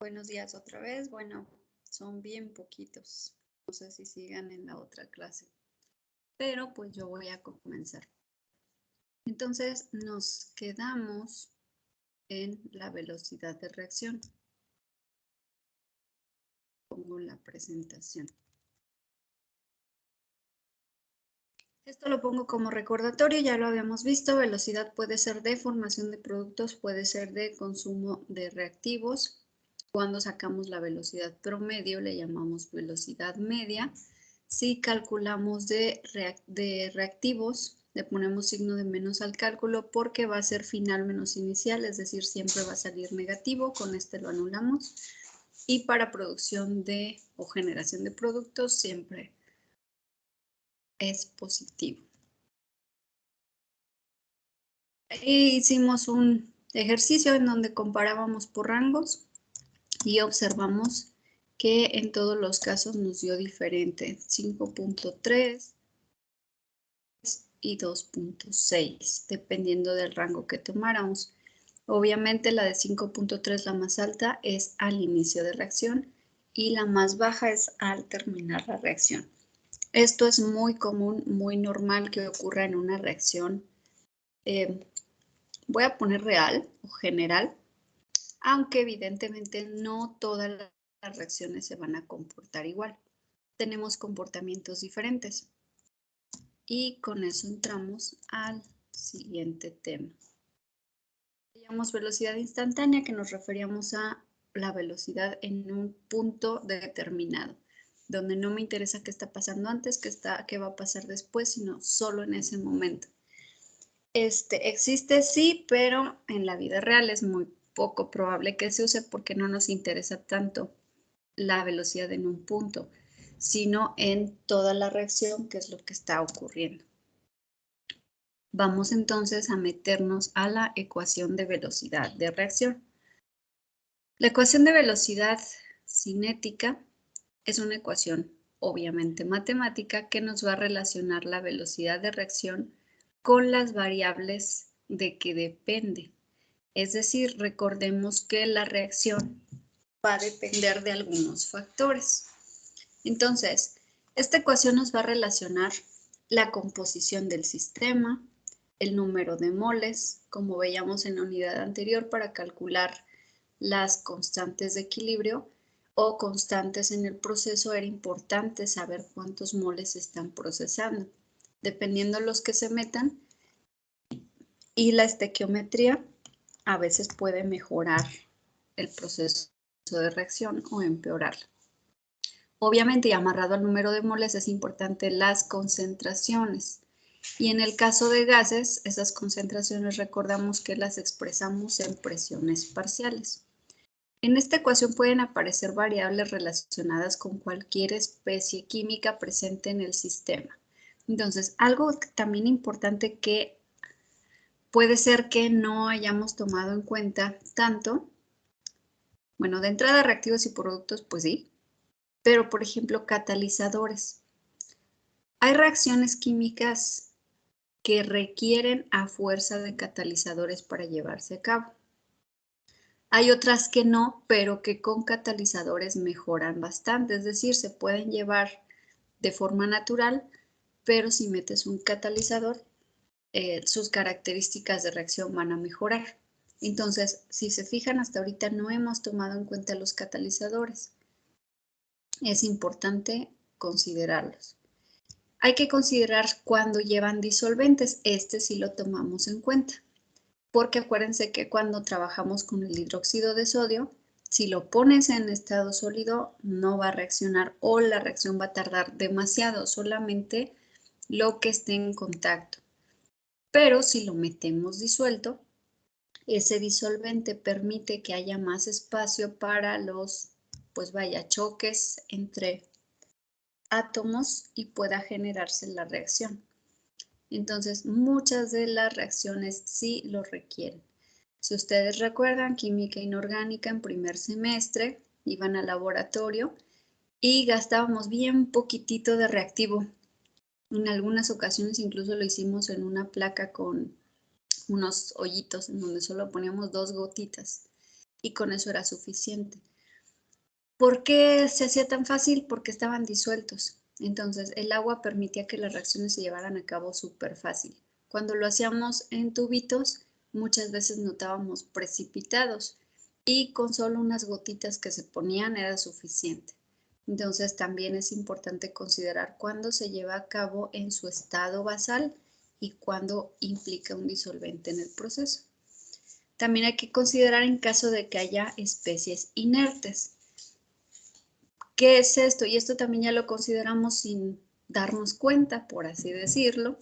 Buenos días otra vez. Bueno, son bien poquitos. No sé si sigan en la otra clase, pero pues yo voy a comenzar. Entonces nos quedamos en la velocidad de reacción. Pongo la presentación. Esto lo pongo como recordatorio, ya lo habíamos visto. Velocidad puede ser de formación de productos, puede ser de consumo de reactivos. Cuando sacamos la velocidad promedio le llamamos velocidad media. Si calculamos de reactivos, le ponemos signo de menos al cálculo porque va a ser final menos inicial, es decir, siempre va a salir negativo, con este lo anulamos. Y para producción o generación de productos siempre es positivo. Hicimos un ejercicio en donde comparábamos por rangos y observamos que en todos los casos nos dio diferente, 5.3 y 2.6, dependiendo del rango que tomáramos. Obviamente la de 5.3, la más alta, es al inicio de reacción y la más baja es al terminar la reacción. Esto es muy común, muy normal que ocurra en una reacción, voy a poner real o general, aunque evidentemente no todas las reacciones se van a comportar igual. Tenemos comportamientos diferentes. Y con eso entramos al siguiente tema. Llamamos velocidad instantánea, que nos referíamos a la velocidad en un punto determinado, donde no me interesa qué está pasando antes, qué va a pasar después, sino solo en ese momento. Existe sí, pero en la vida real es muy poco probable que se use porque no nos interesa tanto la velocidad en un punto, sino en toda la reacción, que es lo que está ocurriendo. Vamos entonces a meternos a la ecuación de velocidad de reacción. La ecuación de velocidad cinética es una ecuación obviamente matemática que nos va a relacionar la velocidad de reacción con las variables de que depende. Es decir, recordemos que la reacción va a depender de algunos factores. Entonces, esta ecuación nos va a relacionar la composición del sistema, el número de moles, como veíamos en la unidad anterior, para calcular las constantes de equilibrio o constantes en el proceso. Era importante saber cuántos moles se están procesando, dependiendo de los que se metan. Y la estequiometría a veces puede mejorar el proceso de reacción o empeorarlo. Obviamente, y amarrado al número de moles, es importante las concentraciones. Y en el caso de gases, esas concentraciones recordamos que las expresamos en presiones parciales. En esta ecuación pueden aparecer variables relacionadas con cualquier especie química presente en el sistema. Entonces, algo también importante que puede ser que no hayamos tomado en cuenta tanto, bueno, de entrada reactivos y productos, pues sí, pero por ejemplo, catalizadores. Hay reacciones químicas que requieren a fuerza de catalizadores para llevarse a cabo. Hay otras que no, pero que con catalizadores mejoran bastante, es decir, se pueden llevar de forma natural, pero si metes un catalizador, sus características de reacción van a mejorar. Entonces, si se fijan, hasta ahorita no hemos tomado en cuenta los catalizadores. Es importante considerarlos. Hay que considerar cuando llevan disolventes. Sí lo tomamos en cuenta, porque acuérdense que cuando trabajamos con el hidróxido de sodio, si lo pones en estado sólido, no va a reaccionar o la reacción va a tardar demasiado, solamente lo que esté en contacto. Pero si lo metemos disuelto, ese disolvente permite que haya más espacio para los, choques entre átomos y pueda generarse la reacción. Entonces, muchas de las reacciones sí lo requieren. Si ustedes recuerdan, química inorgánica en primer semestre, iban al laboratorio y gastábamos bien poquitito de reactivo. En algunas ocasiones incluso lo hicimos en una placa con unos hoyitos en donde solo poníamos 2 gotitas y con eso era suficiente. ¿Por qué se hacía tan fácil? Porque estaban disueltos. Entonces, el agua permitía que las reacciones se llevaran a cabo súper fácil. Cuando lo hacíamos en tubitos, muchas veces notábamos precipitados y con solo unas gotitas que se ponían era suficiente. Entonces, también es importante considerar cuándo se lleva a cabo en su estado basal y cuándo implica un disolvente en el proceso. También hay que considerar en caso de que haya especies inertes. ¿Qué es esto? Y esto también ya lo consideramos sin darnos cuenta, por así decirlo,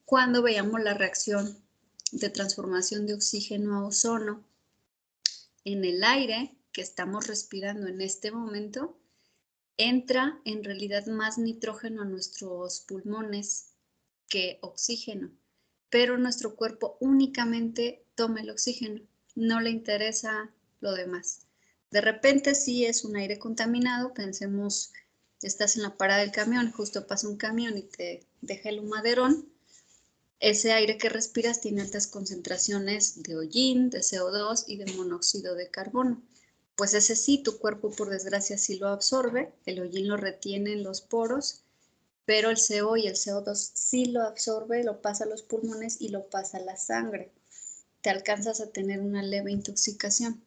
cuando veamos la reacción de transformación de oxígeno a ozono en el aire que estamos respirando en este momento. Entra en realidad más nitrógeno a nuestros pulmones que oxígeno, pero nuestro cuerpo únicamente toma el oxígeno, no le interesa lo demás. De repente sí es un aire contaminado, pensemos, estás en la parada del camión, justo pasa un camión y te deja el humaderón. Ese aire que respiras tiene altas concentraciones de hollín, de CO2 y de monóxido de carbono. Pues ese sí, tu cuerpo por desgracia sí lo absorbe, el hollín lo retiene en los poros, pero el CO y el CO2 sí lo absorbe, lo pasa a los pulmones y lo pasa a la sangre. Te alcanzas a tener una leve intoxicación.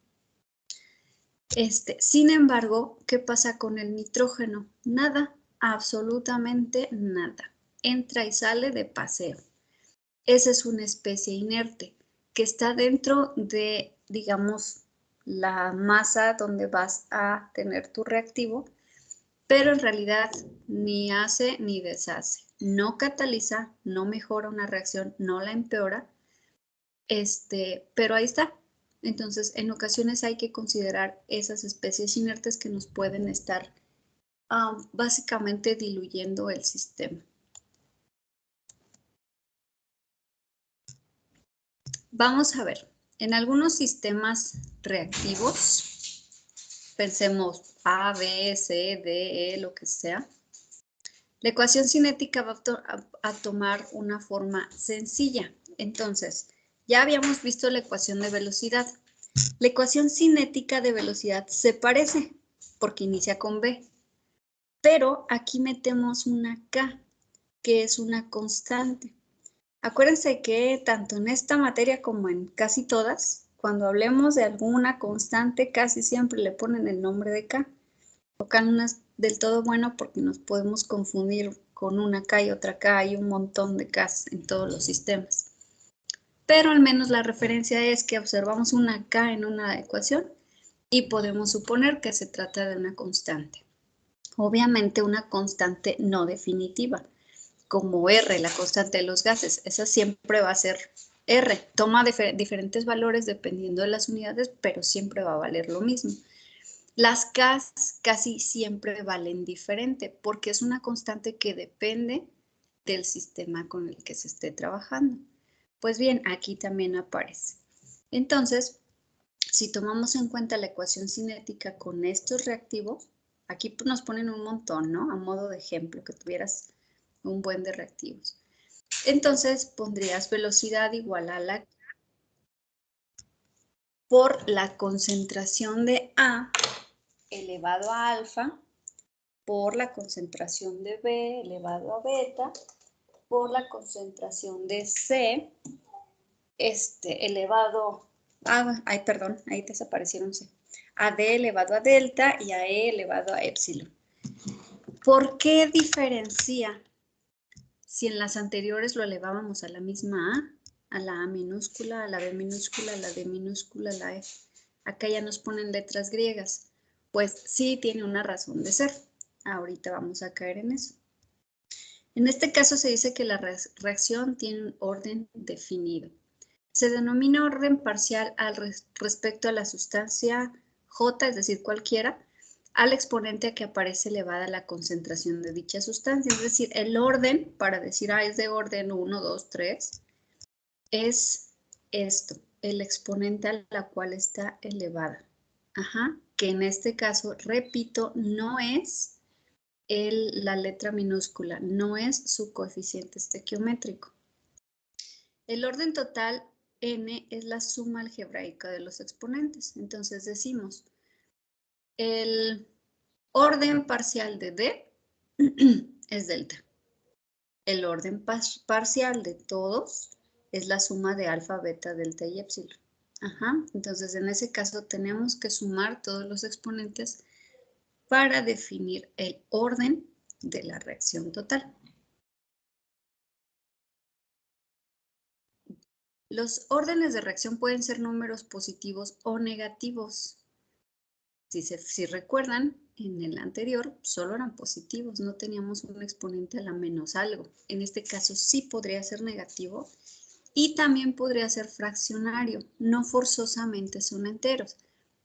Sin embargo, ¿qué pasa con el nitrógeno? Nada, absolutamente nada. Entra y sale de paseo. Esa es una especie inerte que está dentro de, digamos, la masa donde vas a tener tu reactivo, pero en realidad ni hace ni deshace. No cataliza, no mejora una reacción, no la empeora, pero ahí está. Entonces, en ocasiones hay que considerar esas especies inertes que nos pueden estar básicamente diluyendo el sistema. Vamos a ver, en algunos sistemas reactivos, pensemos A, B, C, D, E, lo que sea, la ecuación cinética va a tomar una forma sencilla. Entonces, ya habíamos visto la ecuación de velocidad. La ecuación cinética de velocidad se parece porque inicia con B, pero aquí metemos una K, que es una constante. Acuérdense que tanto en esta materia como en casi todas, cuando hablemos de alguna constante, casi siempre le ponen el nombre de K. O K no es del todo bueno porque nos podemos confundir con una K y otra K. Hay un montón de Ks en todos los sistemas. Pero al menos la referencia es que observamos una K en una ecuación y podemos suponer que se trata de una constante. Obviamente una constante no definitiva, como R, la constante de los gases. Esa siempre va a ser R. Toma diferentes valores dependiendo de las unidades, pero siempre va a valer lo mismo. Las K casi siempre valen diferente porque es una constante que depende del sistema con el que se esté trabajando. Pues bien, aquí también aparece. Entonces, si tomamos en cuenta la ecuación cinética con estos reactivos, aquí nos ponen un montón, ¿no? A modo de ejemplo, que tuvieras un buen de reactivos. Entonces, pondrías velocidad igual a la por la concentración de A elevado a alfa por la concentración de B elevado a beta por la concentración de C elevado a, perdón, ahí desaparecieron C, a D elevado a delta y a E elevado a epsilon. ¿Por qué diferencia si en las anteriores lo elevábamos a la misma A la A minúscula, a la B minúscula, a la D minúscula, a la E? Acá ya nos ponen letras griegas. Pues sí tiene una razón de ser. Ahorita vamos a caer en eso. En este caso se dice que la reacción tiene un orden definido. Se denomina orden parcial respecto a la sustancia J, es decir, cualquiera, al exponente a que aparece elevada la concentración de dicha sustancia. Es decir, el orden, para decir, es de orden 1, 2, 3, es esto, el exponente a la cual está elevada. Que en este caso, repito, no es la letra minúscula, no es su coeficiente estequiométrico. El orden total n es la suma algebraica de los exponentes. Entonces decimos, el Orden parcial de D es delta. El orden parcial de todos es la suma de alfa, beta, delta y epsilon. Ajá. Entonces, en ese caso tenemos que sumar todos los exponentes para definir el orden de la reacción total. Los órdenes de reacción pueden ser números positivos o negativos. Si recuerdan, en el anterior solo eran positivos, no teníamos un exponente a la menos algo. En este caso sí podría ser negativo y también podría ser fraccionario, no forzosamente son enteros.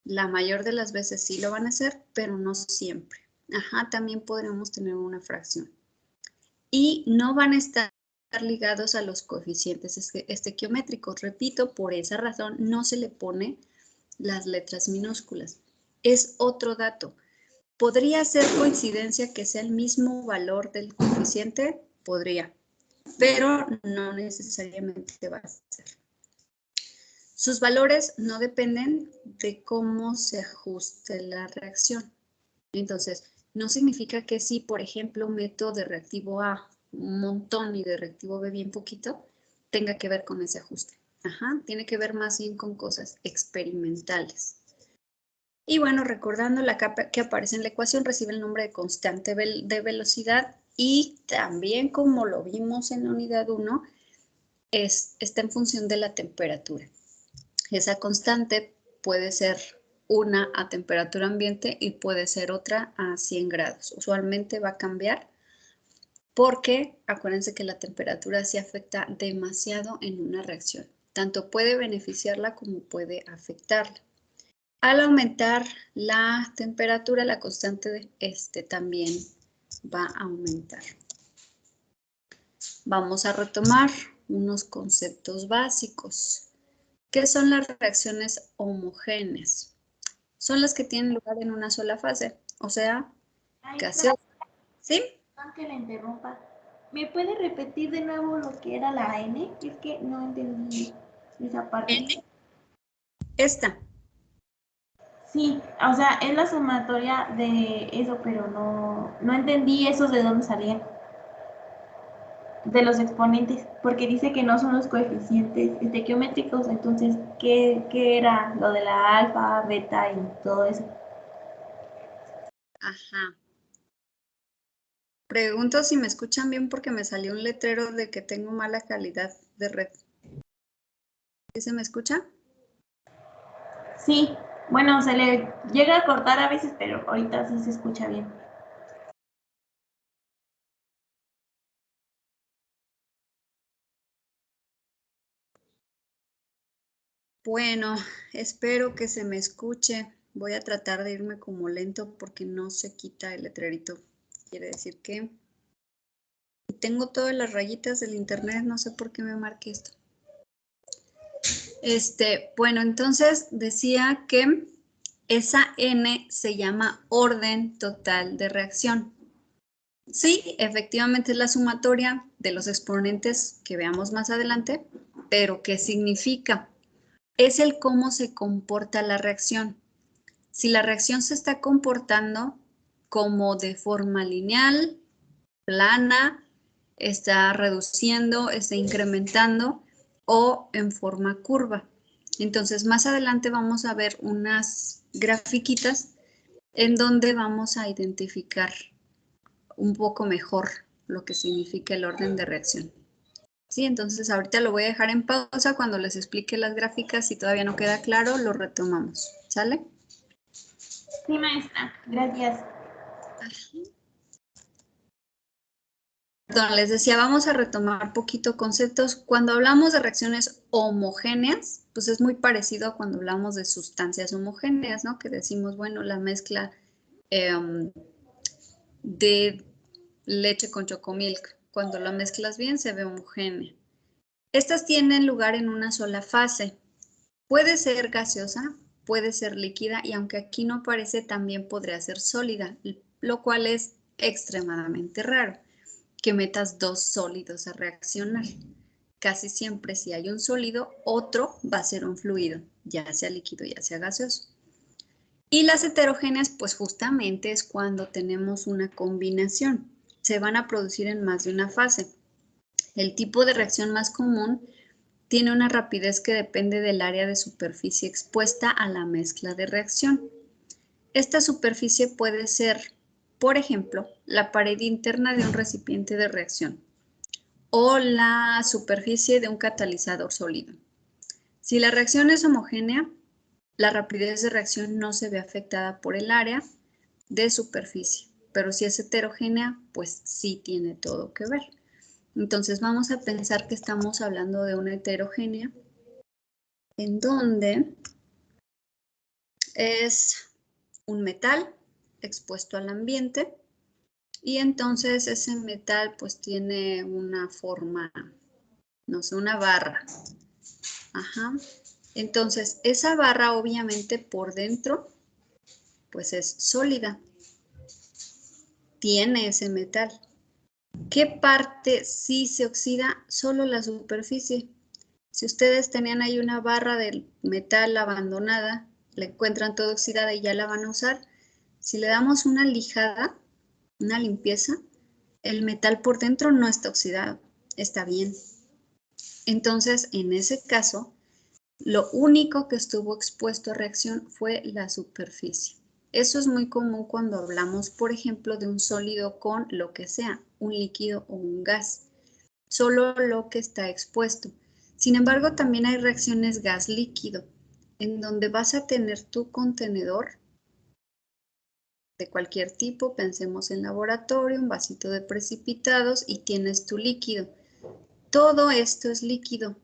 La mayor de las veces sí lo van a hacer, pero no siempre. Ajá, también podríamos tener una fracción. Y no van a estar ligados a los coeficientes estequiométricos. Repito, por esa razón no se le pone las letras minúsculas. Es otro dato. ¿Podría ser coincidencia que sea el mismo valor del coeficiente? Podría, pero no necesariamente va a ser. Sus valores no dependen de cómo se ajuste la reacción. Entonces, no significa que si, por ejemplo, meto de reactivo A un montón y de reactivo B bien poquito, tenga que ver con ese ajuste. Ajá, tiene que ver más bien con cosas experimentales. Y bueno, recordando la capa que aparece en la ecuación, recibe el nombre de constante de velocidad y también, como lo vimos en la unidad 1, está en función de la temperatura. Esa constante puede ser una a temperatura ambiente y puede ser otra a 100 grados. Usualmente va a cambiar porque acuérdense que la temperatura sí afecta demasiado en una reacción. Tanto puede beneficiarla como puede afectarla. Al aumentar la temperatura, la constante también va a aumentar. Vamos a retomar unos conceptos básicos. ¿Qué son las reacciones homogéneas? Son las que tienen lugar en una sola fase, o sea, gaseosa. ¿Sí? Aunque la interrumpa, ¿me puede repetir de nuevo lo que era la N? Es que no entendí esa parte. N. Esta. Sí, o sea, es la sumatoria de eso, pero no entendí esos de dónde salían. De los exponentes, porque dice que no son los coeficientes estequiométricos, entonces, ¿qué era lo de la alfa, beta y todo eso? Ajá. Pregunto si me escuchan bien porque me salió un letrero de que tengo mala calidad de red. ¿Sí se me escucha? Sí, bueno, se le llega a cortar a veces, pero ahorita sí se escucha bien. Bueno, espero que se me escuche. Voy a tratar de irme como lento porque no se quita el letrerito. Quiere decir que tengo todas las rayitas del internet, no sé por qué me marque esto. Bueno, entonces decía que esa N se llama orden total de reacción. Sí, efectivamente es la sumatoria de los exponentes que veamos más adelante, pero ¿qué significa? Es el cómo se comporta la reacción. Si la reacción se está comportando como de forma lineal, plana, está reduciendo, está incrementando o en forma curva. Entonces, más adelante vamos a ver unas grafiquitas en donde vamos a identificar un poco mejor lo que significa el orden de reacción. Sí, entonces ahorita lo voy a dejar en pausa. Cuando les explique las gráficas, si todavía no queda claro, lo retomamos. ¿Sale? Sí, maestra, gracias. Perdón, les decía, vamos a retomar poquito conceptos. Cuando hablamos de reacciones homogéneas, pues es muy parecido a cuando hablamos de sustancias homogéneas, ¿no? Que decimos, bueno, la mezcla de leche con chocomilk. Cuando la mezclas bien se ve homogénea. Estas tienen lugar en una sola fase. Puede ser gaseosa, puede ser líquida y aunque aquí no aparece, también podría ser sólida, lo cual es extremadamente raro, que metas dos sólidos a reaccionar. Casi siempre si hay un sólido, otro va a ser un fluido, ya sea líquido, ya sea gaseoso. Y las heterogéneas, pues justamente es cuando tenemos una combinación. Se van a producir en más de una fase. El tipo de reacción más común tiene una rapidez que depende del área de superficie expuesta a la mezcla de reacción. Esta superficie puede ser, por ejemplo, la pared interna de un recipiente de reacción o la superficie de un catalizador sólido. Si la reacción es homogénea, la rapidez de reacción no se ve afectada por el área de superficie, pero si es heterogénea, pues sí tiene todo que ver. Entonces vamos a pensar que estamos hablando de una heterogénea en donde es un metal expuesto al ambiente y entonces ese metal pues tiene una forma, no sé, una barra. Ajá. Entonces esa barra obviamente por dentro pues es sólida, tiene ese metal. ¿Qué parte sí se oxida? Solo la superficie. Si ustedes tenían ahí una barra de metal abandonada, la encuentran toda oxidada y ya la van a usar, si le damos una lijada, una limpieza, el metal por dentro no está oxidado, está bien. Entonces, en ese caso, lo único que estuvo expuesto a reacción fue la superficie. Eso es muy común cuando hablamos, por ejemplo, de un sólido con lo que sea, un líquido o un gas. Solo lo que está expuesto. Sin embargo, también hay reacciones gas-líquido, en donde vas a tener tu contenedor de cualquier tipo, pensemos en laboratorio, un vasito de precipitados y tienes tu líquido. Todo esto es líquido,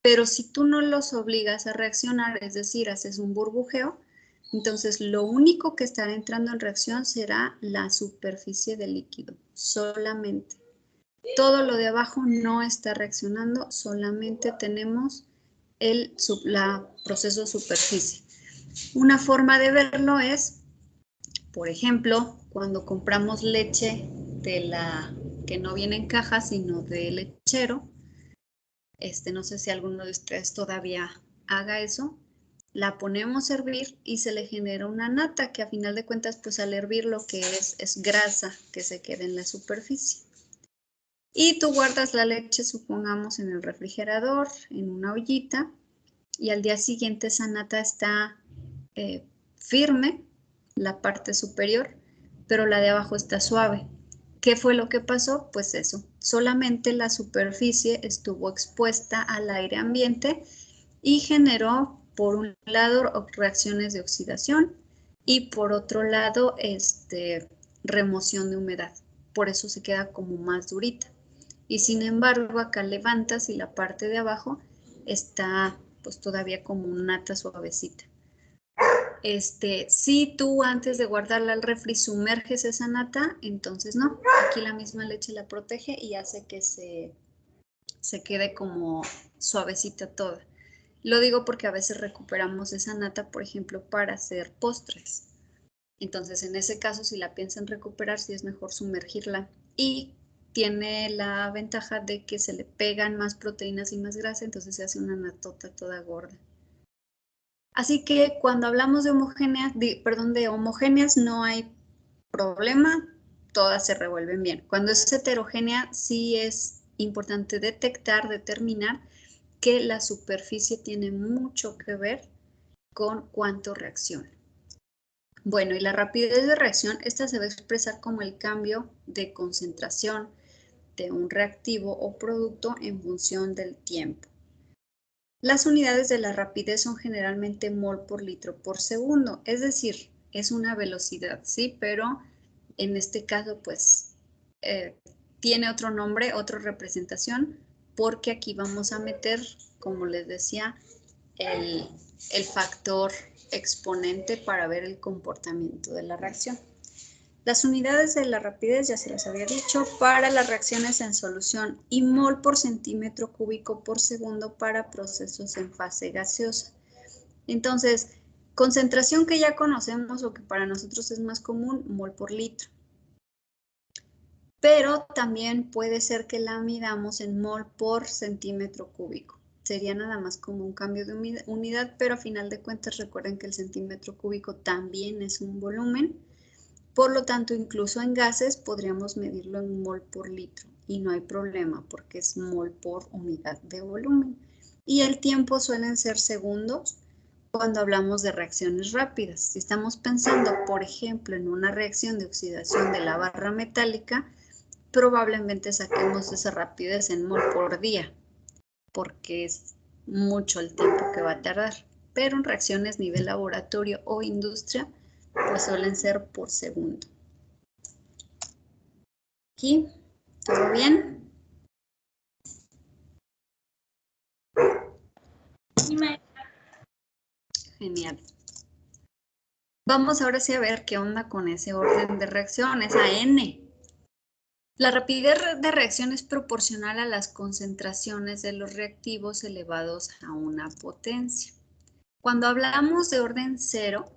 pero si tú no los obligas a reaccionar, es decir, haces un burbujeo, entonces lo único que estará entrando en reacción será la superficie del líquido, solamente. Todo lo de abajo no está reaccionando, solamente tenemos el proceso superficie. Una forma de verlo es, por ejemplo, cuando compramos leche de la que no viene en caja, sino de lechero, no sé si alguno de ustedes todavía haga eso, la ponemos a hervir y se le genera una nata que a final de cuentas, pues al hervir lo que es grasa que se queda en la superficie. Y tú guardas la leche, supongamos, en el refrigerador, en una ollita, y al día siguiente esa nata está firme, la parte superior, pero la de abajo está suave. ¿Qué fue lo que pasó? Pues eso, solamente la superficie estuvo expuesta al aire ambiente y generó, por un lado, reacciones de oxidación y por otro lado, remoción de humedad. Por eso se queda como más durita. Y sin embargo, acá levantas y la parte de abajo está pues todavía como una nata suavecita. Si tú antes de guardarla al refri sumerges esa nata, entonces no, aquí la misma leche la protege y hace que se quede como suavecita toda. Lo digo porque a veces recuperamos esa nata, por ejemplo, para hacer postres. Entonces, en ese caso, si la piensan recuperar, sí es mejor sumergirla y tiene la ventaja de que se le pegan más proteínas y más grasa, entonces se hace una natota toda gorda. Así que cuando hablamos de homogéneas no hay problema, todas se revuelven bien. Cuando es heterogénea sí es importante determinar que la superficie tiene mucho que ver con cuánto reacciona. Bueno, y la rapidez de reacción, esta se va a expresar como el cambio de concentración de un reactivo o producto en función del tiempo. Las unidades de la rapidez son generalmente mol por litro por segundo, es decir, es una velocidad, ¿sí? Pero en este caso, pues, tiene otro nombre, otra representación, porque aquí vamos a meter, como les decía, el factor exponente para ver el comportamiento de la reacción. Las unidades de la rapidez, ya se las había dicho, para las reacciones en solución y mol por centímetro cúbico por segundo para procesos en fase gaseosa. Entonces, concentración que ya conocemos o que para nosotros es más común, mol por litro. Pero también puede ser que la midamos en mol por centímetro cúbico. sería nada más como un cambio de unidad, pero a final de cuentas recuerden que el centímetro cúbico también es un volumen. Por lo tanto, incluso en gases podríamos medirlo en mol por litro y no hay problema porque es mol por unidad de volumen. Y el tiempo suelen ser segundos cuando hablamos de reacciones rápidas. Si estamos pensando, por ejemplo, en una reacción de oxidación de la barra metálica, probablemente saquemos esa rapidez en mol por día porque es mucho el tiempo que va a tardar. Pero en reacciones nivel laboratorio o industria, pues suelen ser por segundo. Aquí, ¿todo bien? Sí, maestra. Genial. Vamos ahora sí a ver qué onda con ese orden de reacción, esa N. La rapidez de reacción es proporcional a las concentraciones de los reactivos elevados a una potencia. Cuando hablamos de orden cero,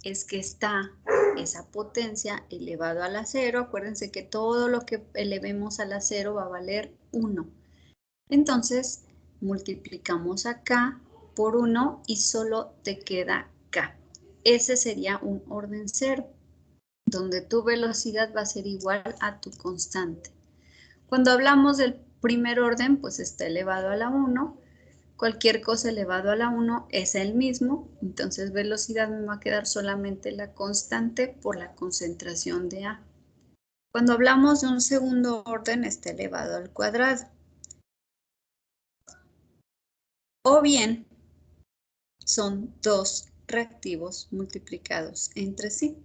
es que está esa potencia elevado a la cero. Acuérdense que todo lo que elevemos a la cero va a valer 1. Entonces, multiplicamos acá por 1 y solo te queda K. Ese sería un orden cero, donde tu velocidad va a ser igual a tu constante. Cuando hablamos del primer orden, pues está elevado a la 1. Cualquier cosa elevado a la 1 es el mismo, entonces velocidad me va a quedar solamente la constante por la concentración de A. Cuando hablamos de un segundo orden, está elevado al cuadrado. O bien, son dos reactivos multiplicados entre sí.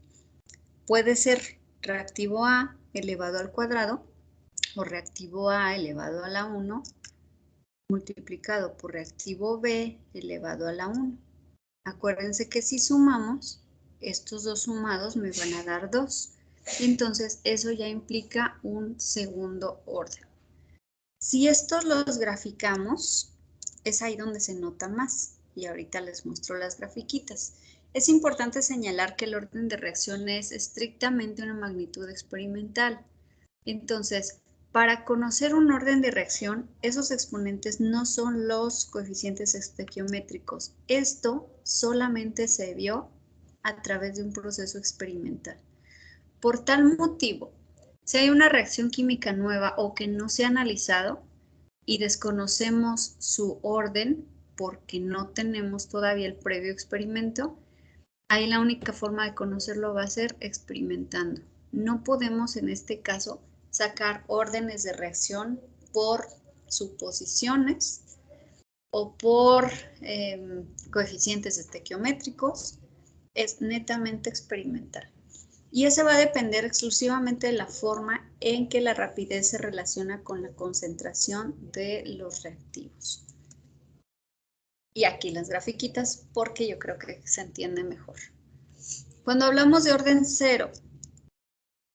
Puede ser reactivo A elevado al cuadrado o reactivo A elevado a la 1 multiplicado por reactivo B elevado a la 1. Acuérdense que si sumamos, estos dos sumados me van a dar 2. Entonces, eso ya implica un segundo orden. Si estos los graficamos, es ahí donde se nota más. Y ahorita les muestro las grafiquitas. Es importante señalar que el orden de reacción es estrictamente una magnitud experimental. Entonces, para conocer un orden de reacción, esos exponentes no son los coeficientes estequiométricos. Esto solamente se vio a través de un proceso experimental. Por tal motivo, si hay una reacción química nueva o que no se ha analizado y desconocemos su orden porque no tenemos todavía el previo experimento, ahí la única forma de conocerlo va a ser experimentando. No podemos en este caso sacar órdenes de reacción por suposiciones o por coeficientes estequiométricos. Es netamente experimental. Y eso va a depender exclusivamente de la forma en que la rapidez se relaciona con la concentración de los reactivos. Y aquí las grafiquitas porque yo creo que se entiende mejor. Cuando hablamos de orden cero,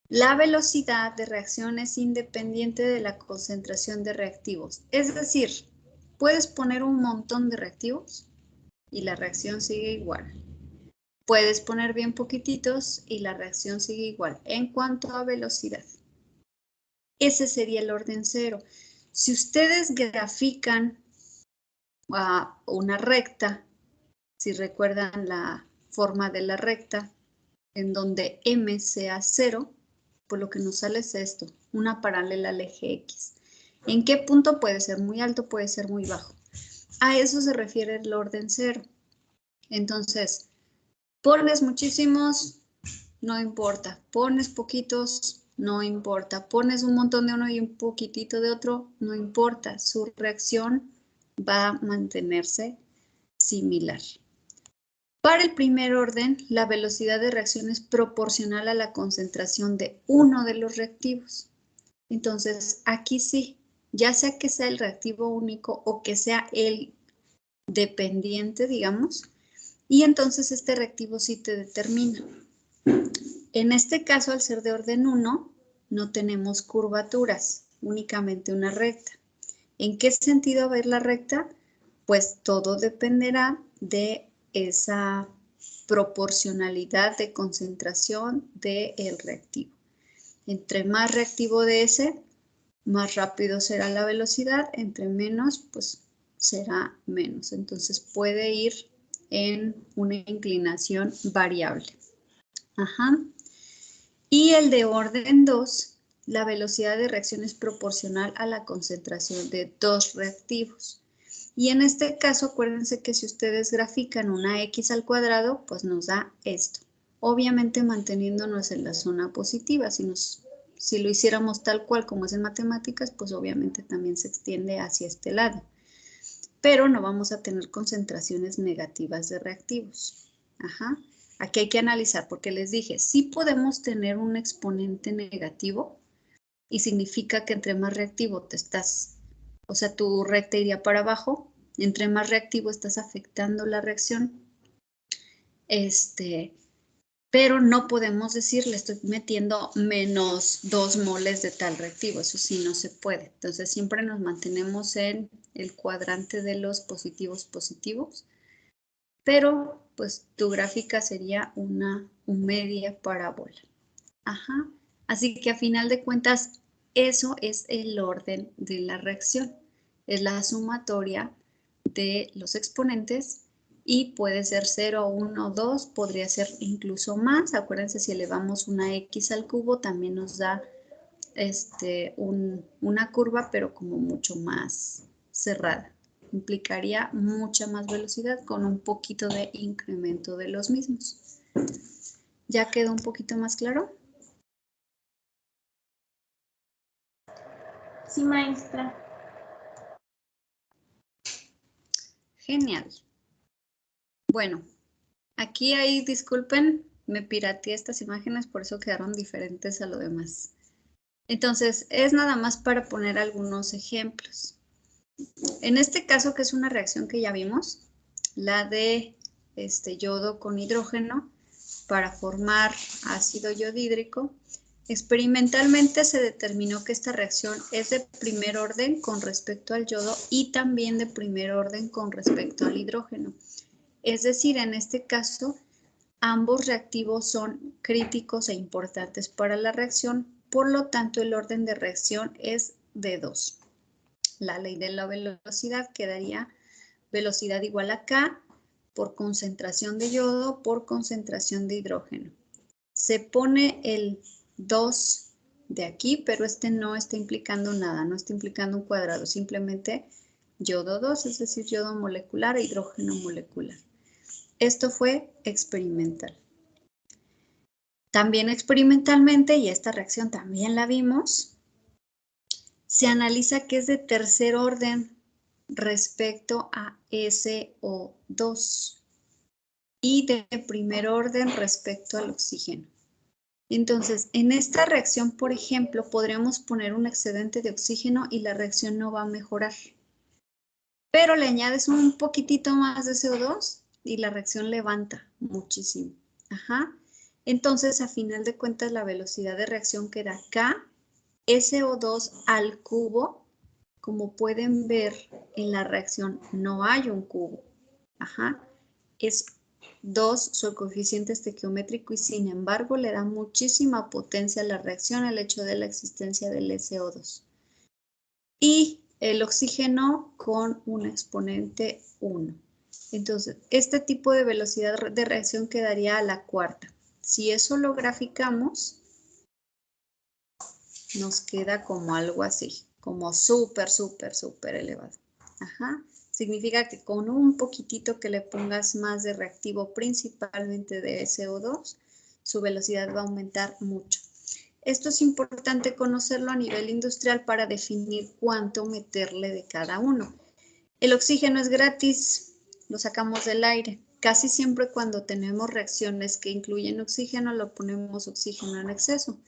la velocidad de reacción es independiente de la concentración de reactivos. Es decir, puedes poner un montón de reactivos y la reacción sigue igual. Puedes poner bien poquititos y la reacción sigue igual en cuanto a velocidad. Ese sería el orden cero. Si ustedes grafican una recta, si recuerdan la forma de la recta, en donde M sea 0, pues lo que nos sale es esto, una paralela al eje X. ¿En qué punto puede ser muy alto, puede ser muy bajo? A eso se refiere el orden cero. Entonces, pones muchísimos, no importa. Pones poquitos, no importa. Pones un montón de uno y un poquitito de otro, no importa. Su reacción va a mantenerse similar. Para el primer orden, la velocidad de reacción es proporcional a la concentración de uno de los reactivos. Entonces, aquí sí, ya sea que sea el reactivo único o que sea el dependiente, digamos, y entonces este reactivo sí te determina. En este caso, al ser de orden 1, no tenemos curvaturas, únicamente una recta. ¿En qué sentido va a ir la recta? Pues todo dependerá de esa proporcionalidad de concentración del reactivo. Entre más reactivo de ese, más rápido será la velocidad, entre menos, pues será menos. Entonces puede ir en una inclinación variable. Ajá. Y el de orden 2, la velocidad de reacción es proporcional a la concentración de dos reactivos. Y en este caso, acuérdense que si ustedes grafican una x al cuadrado, pues nos da esto. Obviamente manteniéndonos en la zona positiva. Si lo hiciéramos tal cual como es en matemáticas, pues obviamente también se extiende hacia este lado. Pero no vamos a tener concentraciones negativas de reactivos. Ajá. Aquí hay que analizar, porque les dije, sí podemos tener un exponente negativo y significa que entre más reactivo te estás, o sea, tu recta iría para abajo, entre más reactivo estás afectando la reacción, pero no podemos decir, le estoy metiendo menos 2 moles de tal reactivo, eso sí no se puede. Entonces siempre nos mantenemos en el cuadrante de los positivos, pero pues tu gráfica sería una media parábola. Ajá. Así que a final de cuentas, eso es el orden de la reacción. Es la sumatoria de los exponentes y puede ser 0, 1, 2, podría ser incluso más. Acuérdense, si elevamos una x al cubo, también nos da una curva, pero como mucho más cerrada. Implicaría mucha más velocidad con un poquito de incremento de los mismos. ¿Ya quedó un poquito más claro? Sí, maestra. Genial. Bueno, aquí hay, disculpen, me pirateé estas imágenes, por eso quedaron diferentes a lo demás. Entonces, es nada más para poner algunos ejemplos. En este caso, que es una reacción que ya vimos, la de yodo con hidrógeno para formar ácido yodhídrico, experimentalmente se determinó que esta reacción es de primer orden con respecto al yodo y también de primer orden con respecto al hidrógeno. Es decir, en este caso, ambos reactivos son críticos e importantes para la reacción, por lo tanto el orden de reacción es de 2. La ley de la velocidad quedaría velocidad igual a K por concentración de yodo por concentración de hidrógeno. Se pone el 2 de aquí, pero no está implicando nada, no está implicando un cuadrado, simplemente yodo 2, es decir, yodo molecular e hidrógeno molecular. Esto fue experimental. También experimentalmente, y esta reacción también la vimos, se analiza que es de tercer orden respecto a SO2 y de primer orden respecto al oxígeno. Entonces, en esta reacción, por ejemplo, podríamos poner un excedente de oxígeno y la reacción no va a mejorar. Pero le añades un poquitito más de CO2 y la reacción levanta muchísimo. Ajá. Entonces, a final de cuentas, la velocidad de reacción queda K, SO2 al cubo. Como pueden ver, en la reacción no hay un cubo. Ajá. Es 2 su coeficiente estequiométrico y sin embargo le da muchísima potencia a la reacción el hecho de la existencia del SO2. Y el oxígeno con un exponente 1. Entonces, este tipo de velocidad de reacción quedaría a la cuarta. Si eso lo graficamos, nos queda como algo así, como súper elevado. Ajá. Significa que con un poquitito que le pongas más de reactivo, principalmente de SO2, su velocidad va a aumentar mucho. Esto es importante conocerlo a nivel industrial para definir cuánto meterle de cada uno. El oxígeno es gratis, lo sacamos del aire. Casi siempre cuando tenemos reacciones que incluyen oxígeno, lo ponemos oxígeno en exceso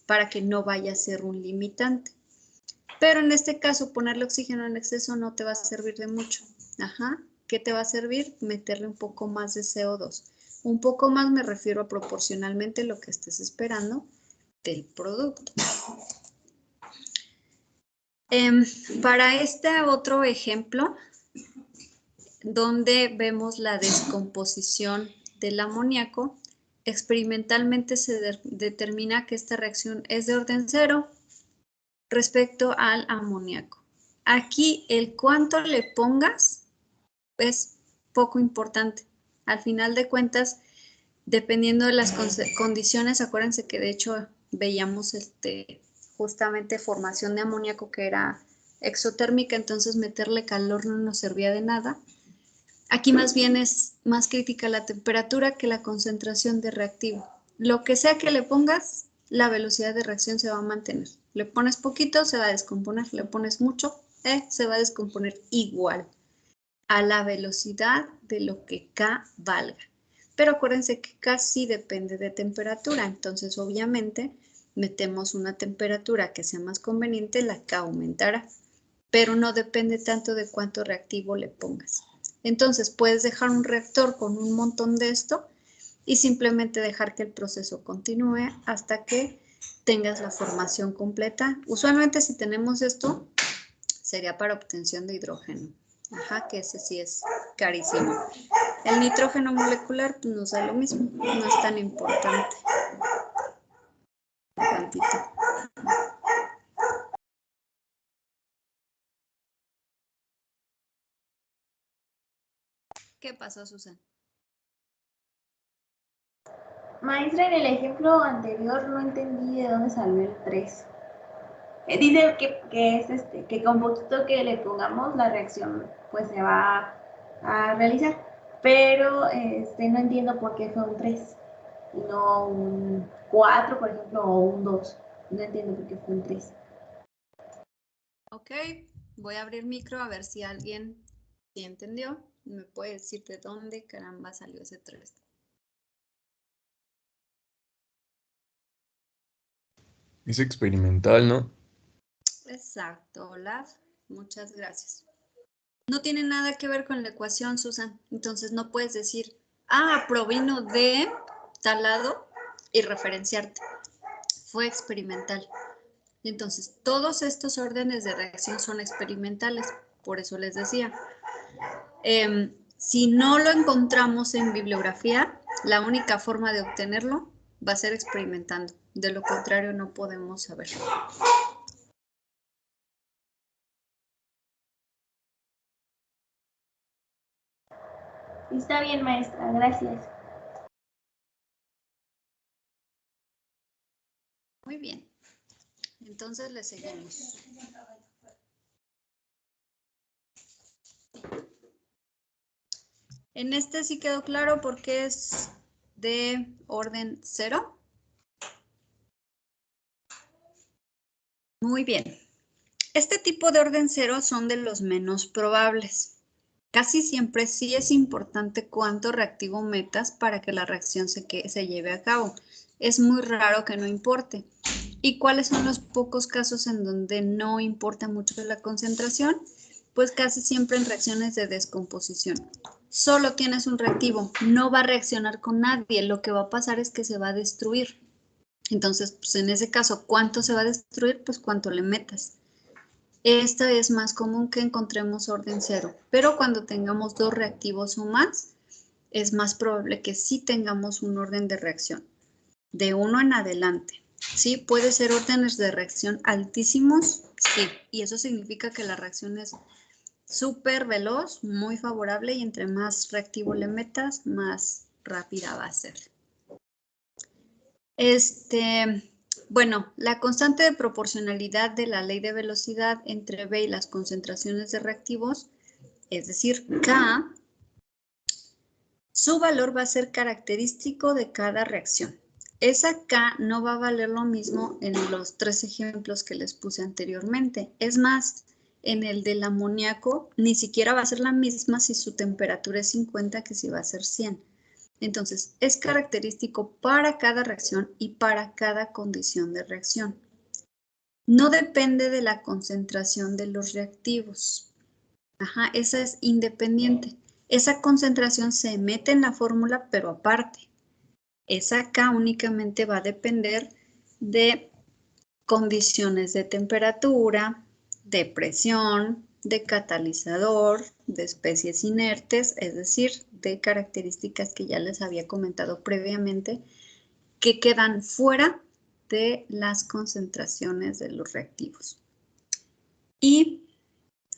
para que no vaya a ser un limitante. Pero en este caso, ponerle oxígeno en exceso no te va a servir de mucho. Ajá. ¿Qué te va a servir? Meterle un poco más de CO2. Un poco más me refiero a proporcionalmente lo que estés esperando del producto. Para este otro ejemplo, donde vemos la descomposición del amoníaco, experimentalmente se determina que esta reacción es de orden 0 respecto al amoníaco. Aquí el cuánto le pongas es poco importante. Al final de cuentas, dependiendo de las condiciones, acuérdense que de hecho veíamos justamente formación de amoníaco que era exotérmica, entonces meterle calor no nos servía de nada. Aquí más bien es más crítica la temperatura que la concentración de reactivo. Lo que sea que le pongas, la velocidad de reacción se va a mantener. Le pones poquito, se va a descomponer. Le pones mucho, se va a descomponer igual a la velocidad de lo que K valga. Pero acuérdense que K sí depende de temperatura, entonces obviamente metemos una temperatura que sea más conveniente, la K aumentará, pero no depende tanto de cuánto reactivo le pongas. Entonces puedes dejar un reactor con un montón de esto y simplemente dejar que el proceso continúe hasta que tengas la formación completa. Usualmente si tenemos esto, sería para obtención de hidrógeno. Ajá, que ese sí es carísimo. El nitrógeno molecular pues, nos da lo mismo, no es tan importante. Un tantito. ¿Qué pasó, Susan? Maestra, en el ejemplo anterior no entendí de dónde salió el 3. Dice que con poquito que le pongamos la reacción pues se va a realizar, pero no entiendo por qué fue un 3 y no un 4, por ejemplo, o un 2. No entiendo por qué fue un 3. Ok, voy a abrir micro a ver si alguien sí entendió. ¿Me puede decir de dónde caramba salió ese 3? Es experimental, ¿no? Exacto, Olaf. Muchas gracias. No tiene nada que ver con la ecuación, Susan. Entonces no puedes decir, provino de tal lado y referenciarte. Fue experimental. Entonces, todos estos órdenes de reacción son experimentales. Por eso les decía. Si no lo encontramos en bibliografía, la única forma de obtenerlo va a ser experimentando. De lo contrario, no podemos saber. Está bien, maestra, gracias. Muy bien. Entonces le seguimos. En este sí quedó claro porque es de orden 0. Muy bien. Este tipo de orden 0 son de los menos probables. Casi siempre sí es importante cuánto reactivo metas para que la reacción se lleve a cabo. Es muy raro que no importe. ¿Y cuáles son los pocos casos en donde no importa mucho la concentración? Pues casi siempre en reacciones de descomposición. Solo tienes un reactivo, no va a reaccionar con nadie, lo que va a pasar es que se va a destruir. Entonces, pues en ese caso, ¿cuánto se va a destruir? Pues cuánto le metas. Esta es más común que encontremos orden 0, pero cuando tengamos 2 reactivos o más, es más probable que sí tengamos un orden de reacción, de 1 en adelante. ¿Sí? Puede ser órdenes de reacción altísimos, sí, y eso significa que la reacción es súper veloz, muy favorable, y entre más reactivo le metas, más rápida va a ser. Bueno, la constante de proporcionalidad de la ley de velocidad entre V y las concentraciones de reactivos, es decir, K, su valor va a ser característico de cada reacción. Esa K no va a valer lo mismo en los 3 ejemplos que les puse anteriormente. Es más, en el del amoníaco ni siquiera va a ser la misma si su temperatura es 50 que si va a ser 100. Entonces, es característico para cada reacción y para cada condición de reacción. No depende de la concentración de los reactivos. Esa es independiente. Esa concentración se mete en la fórmula, pero aparte. Esa K únicamente va a depender de condiciones de temperatura, de presión, de catalizador, de especies inertes, es decir, de características que ya les había comentado previamente, que quedan fuera de las concentraciones de los reactivos. Y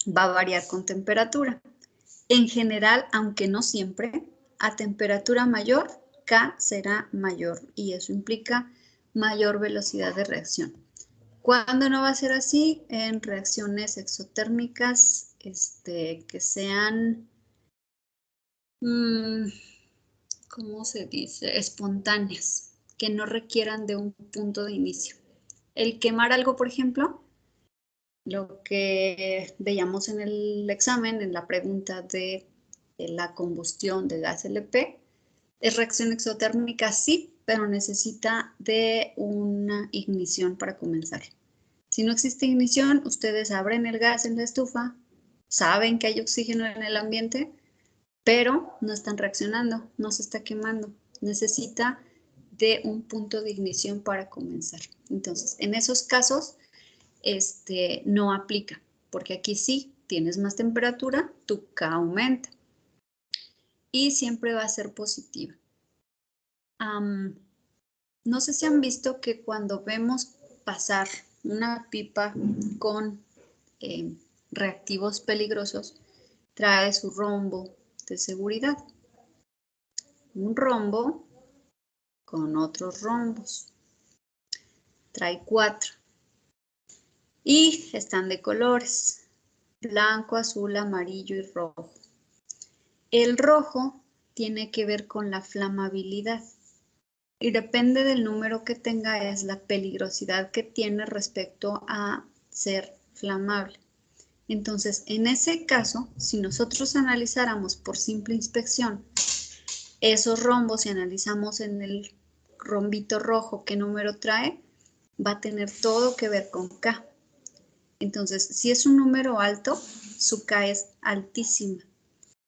va a variar con temperatura. En general, aunque no siempre, a temperatura mayor, K será mayor y eso implica mayor velocidad de reacción. ¿Cuándo no va a ser así? En reacciones exotérmicas que sean, ¿cómo se dice? Espontáneas, que no requieran de un punto de inicio. El quemar algo, por ejemplo, lo que veíamos en el examen, en la pregunta de la combustión de gas LP, es reacción exotérmica, sí, pero necesita de una ignición para comenzar. Si no existe ignición, ustedes abren el gas en la estufa, saben que hay oxígeno en el ambiente, pero no están reaccionando, no se está quemando. Necesita de un punto de ignición para comenzar. Entonces, en esos casos, no aplica, porque aquí sí tienes más temperatura, tu K aumenta y siempre va a ser positiva. No sé si han visto que cuando vemos pasar una pipa con reactivos peligrosos, trae su rombo de seguridad. Un rombo con otros rombos. Trae 4. Y están de colores: blanco, azul, amarillo y rojo. El rojo tiene que ver con la flamabilidad. Y depende del número que tenga, es la peligrosidad que tiene respecto a ser flamable. Entonces, en ese caso, si nosotros analizáramos por simple inspección esos rombos y analizamos en el rombito rojo qué número trae, va a tener todo que ver con K. Entonces, si es un número alto, su K es altísima.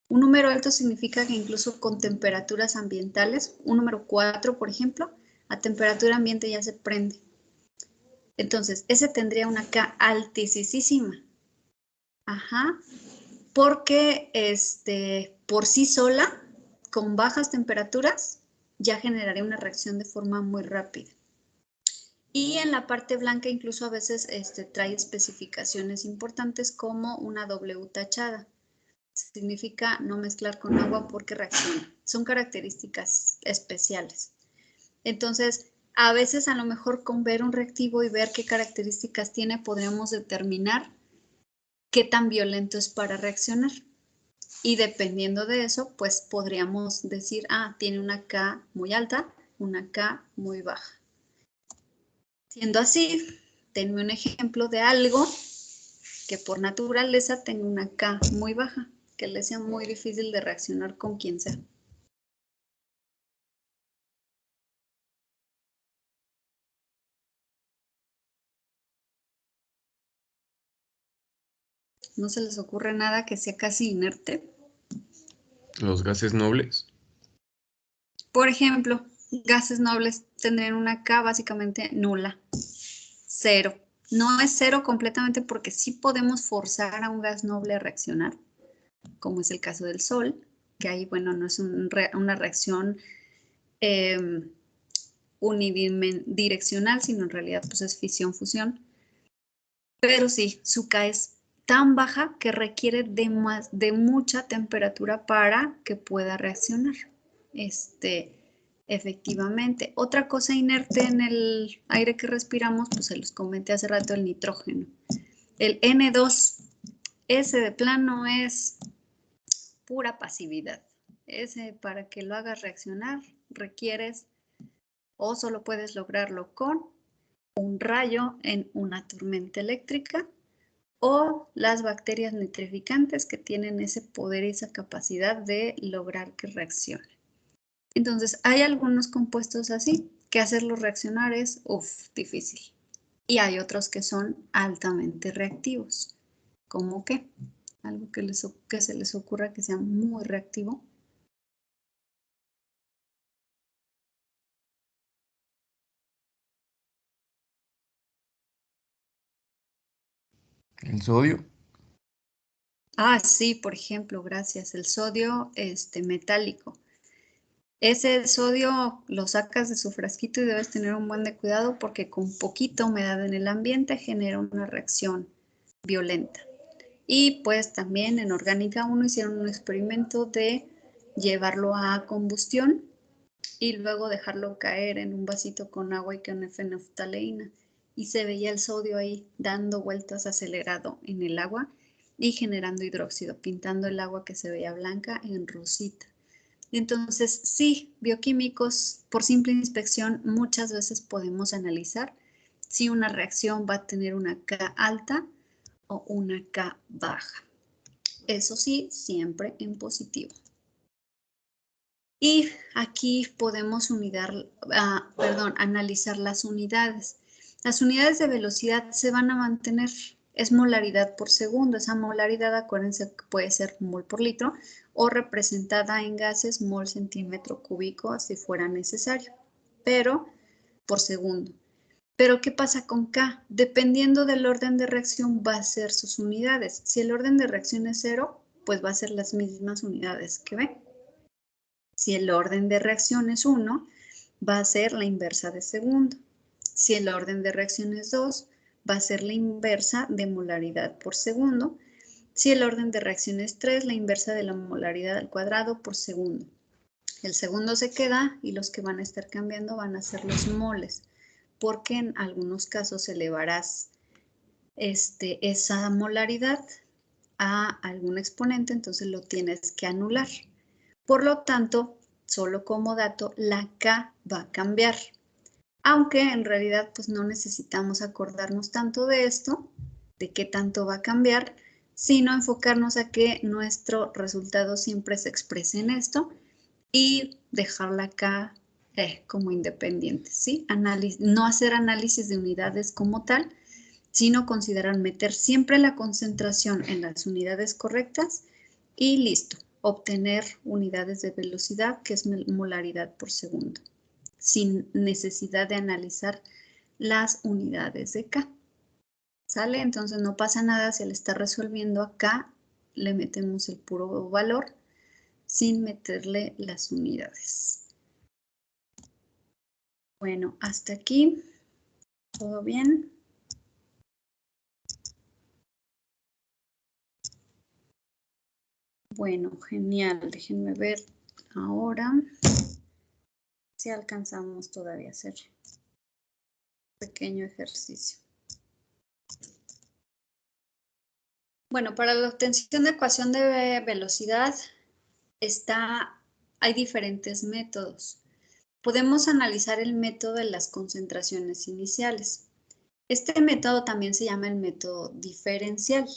Un número alto significa que incluso con temperaturas ambientales, un número 4, por ejemplo, a temperatura ambiente ya se prende. Entonces, ese tendría una K altísima. Ajá. Porque por sí sola, con bajas temperaturas, ya generaría una reacción de forma muy rápida. Y en la parte blanca incluso a veces trae especificaciones importantes como una W tachada. Significa no mezclar con agua porque reacciona. Son características especiales. Entonces, a veces a lo mejor con ver un reactivo y ver qué características tiene, podríamos determinar qué tan violento es para reaccionar. Y dependiendo de eso, pues podríamos decir, tiene una K muy alta, una K muy baja. Siendo así, tenme un ejemplo de algo que por naturaleza tenga una K muy baja, que le sea muy difícil de reaccionar con quien sea. ¿No se les ocurre nada que sea casi inerte? Los gases nobles. Por ejemplo, gases nobles tendrían una K básicamente nula, 0. No es 0 completamente porque sí podemos forzar a un gas noble a reaccionar, como es el caso del Sol, que ahí, bueno, no es una reacción unidireccional, sino en realidad pues es fisión-fusión. Pero sí, su K es tan baja que requiere de mucha temperatura para que pueda reaccionar. Efectivamente. Otra cosa inerte en el aire que respiramos, pues se los comenté hace rato, el nitrógeno. El N2, ese de plano es pura pasividad. Ese, para que lo hagas reaccionar, requieres o solo puedes lograrlo con un rayo en una tormenta eléctrica o las bacterias nitrificantes que tienen ese poder y esa capacidad de lograr que reaccione. Entonces, hay algunos compuestos así que hacerlos reaccionar es difícil. Y hay otros que son altamente reactivos. ¿Cómo qué? Algo que se les ocurra que sea muy reactivo. El sodio. Sí, por ejemplo, gracias. El sodio metálico. Ese sodio lo sacas de su frasquito y debes tener un buen de cuidado porque con poquita humedad en el ambiente genera una reacción violenta. Y pues también en Orgánica 1 hicieron un experimento de llevarlo a combustión y luego dejarlo caer en un vasito con agua y con fenolftaleína. Y se veía el sodio ahí dando vueltas acelerado en el agua y generando hidróxido, pintando el agua que se veía blanca en rosita. Entonces, sí, bioquímicos, por simple inspección, muchas veces podemos analizar si una reacción va a tener una K alta o una K baja. Eso sí, siempre en positivo. Y aquí podemos analizar las unidades. Las unidades de velocidad se van a mantener, es molaridad por segundo. Esa molaridad, acuérdense que puede ser mol por litro o representada en gases mol centímetro cúbico si fuera necesario, pero por segundo. Pero ¿qué pasa con K? Dependiendo del orden de reacción va a ser sus unidades. Si el orden de reacción es 0, pues va a ser las mismas unidades que ve. Si el orden de reacción es 1, va a ser la inversa de segundo. Si el orden de reacción es 2, va a ser la inversa de molaridad por segundo. Si el orden de reacción es 3, la inversa de la molaridad al cuadrado por segundo. El segundo se queda y los que van a estar cambiando van a ser los moles, porque en algunos casos elevarás esa molaridad a algún exponente, entonces lo tienes que anular. Por lo tanto, solo como dato, la K va a cambiar. Aunque en realidad pues no necesitamos acordarnos tanto de esto, de qué tanto va a cambiar, sino enfocarnos a que nuestro resultado siempre se exprese en esto y dejarla acá como independiente, ¿sí? No hacer análisis de unidades como tal, sino considerar meter siempre la concentración en las unidades correctas y listo, obtener unidades de velocidad, que es molaridad por segundo, sin necesidad de analizar las unidades de K. ¿Sale? Entonces no pasa nada si al estar resolviendo acá le metemos el puro valor sin meterle las unidades. Bueno, hasta aquí. ¿Todo bien? Bueno, genial. Déjenme ver ahora si alcanzamos todavía a hacer un pequeño ejercicio. Bueno, para la obtención de ecuación de velocidad hay diferentes métodos. Podemos analizar el método de las concentraciones iniciales. Este método también se llama el método diferencial.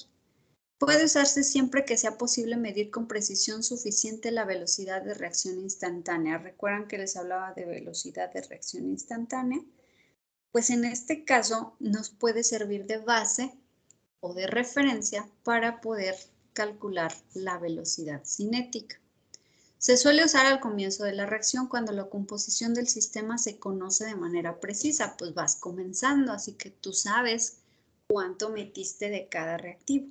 Puede usarse siempre que sea posible medir con precisión suficiente la velocidad de reacción instantánea. ¿Recuerdan que les hablaba de velocidad de reacción instantánea? Pues en este caso nos puede servir de base o de referencia para poder calcular la velocidad cinética. Se suele usar al comienzo de la reacción cuando la composición del sistema se conoce de manera precisa, pues vas comenzando, así que tú sabes cuánto metiste de cada reactivo.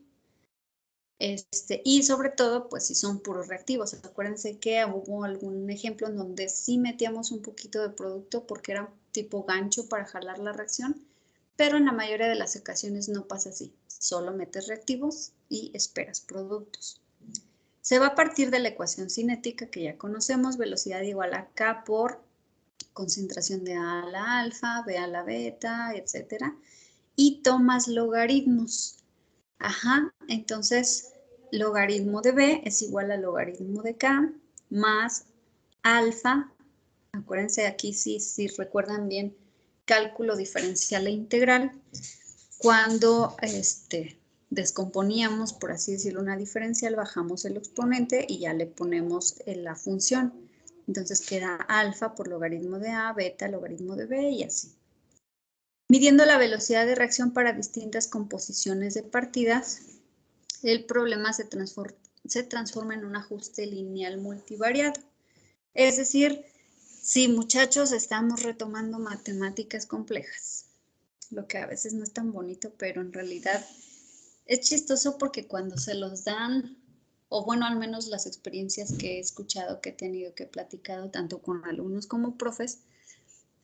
Y sobre todo, pues si son puros reactivos. Acuérdense que hubo algún ejemplo en donde sí metíamos un poquito de producto porque era tipo gancho para jalar la reacción, pero en la mayoría de las ocasiones no pasa así. Solo metes reactivos y esperas productos. Se va a partir de la ecuación cinética que ya conocemos, velocidad igual a K por concentración de A a la alfa, B a la beta, etcétera, y tomas logaritmos. Ajá, entonces logaritmo de B es igual a logaritmo de K más alfa. Acuérdense aquí, si recuerdan bien, cálculo diferencial e integral. Cuando descomponíamos, por así decirlo, una diferencial, bajamos el exponente y ya le ponemos la función. Entonces queda alfa por logaritmo de A, beta, logaritmo de B y así. Midiendo la velocidad de reacción para distintas composiciones de partidas, el problema se transforma en un ajuste lineal multivariado. Es decir, sí, muchachos, estamos retomando matemáticas complejas, lo que a veces no es tan bonito, pero en realidad es chistoso porque cuando se los dan, o bueno, al menos las experiencias que he escuchado, que he tenido, que he platicado tanto con alumnos como profes,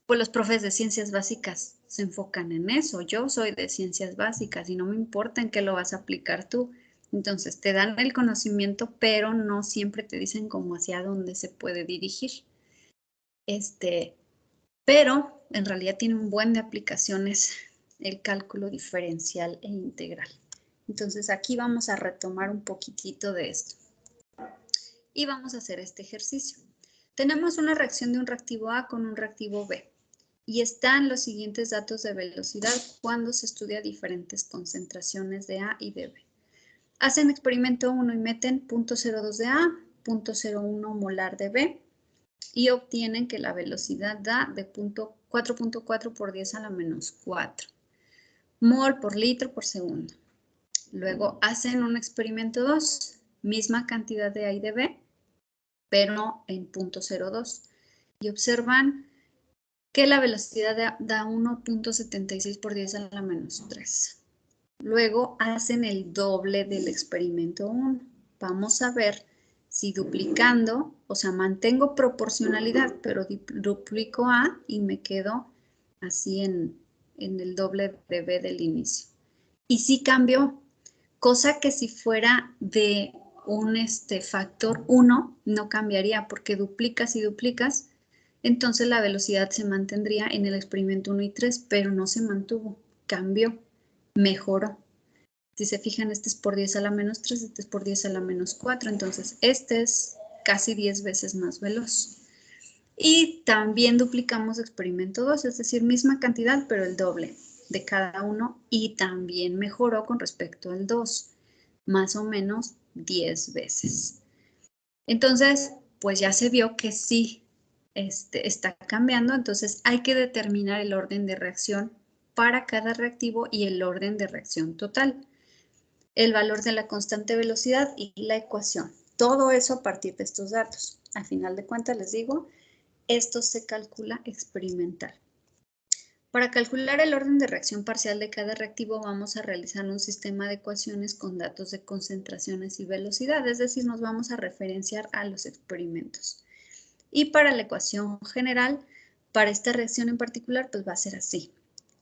pues los profes de ciencias básicas se enfocan en eso. Yo soy de ciencias básicas y no me importa en qué lo vas a aplicar tú. Entonces, te dan el conocimiento, pero no siempre te dicen cómo hacia dónde se puede dirigir. Pero en realidad tiene un buen de aplicaciones el cálculo diferencial e integral. Entonces, aquí vamos a retomar un poquitito de esto. Y vamos a hacer este ejercicio. Tenemos una reacción de un reactivo A con un reactivo B. Y están los siguientes datos de velocidad cuando se estudia diferentes concentraciones de A y de B. Hacen experimento 1 y meten 0.02 de A, 0.01 molar de B y obtienen que la velocidad da de 4.4 por 10 a la menos 4 mol por litro por segundo. Luego hacen un experimento 2, misma cantidad de A y de B, pero en 0.02 y observan que la velocidad da 1.76 por 10 a la menos 3. Luego hacen el doble del experimento 1. Vamos a ver si duplicando, o sea, mantengo proporcionalidad, pero duplico A y me quedo así en el doble de B del inicio. Y sí cambió, cosa que si fuera de un factor 1 no cambiaría porque duplicas y duplicas, entonces la velocidad se mantendría en el experimento 1 y 3, pero no se mantuvo, cambió, mejoró. Si se fijan, este es por 10 a la menos 3, este es por 10 a la menos 4, entonces este es casi 10 veces más veloz. Y también duplicamos experimento 2, es decir, misma cantidad, pero el doble de cada uno y también mejoró con respecto al 2, más o menos 10 veces. Entonces, pues ya se vio que sí está cambiando, entonces hay que determinar el orden de reacción para cada reactivo y el orden de reacción total, el valor de la constante velocidad y la ecuación. Todo eso a partir de estos datos. Al final de cuentas les digo, esto se calcula experimental. Para calcular el orden de reacción parcial de cada reactivo vamos a realizar un sistema de ecuaciones con datos de concentraciones y velocidad, es decir, nos vamos a referenciar a los experimentos. Y para la ecuación general, para esta reacción en particular, pues va a ser así.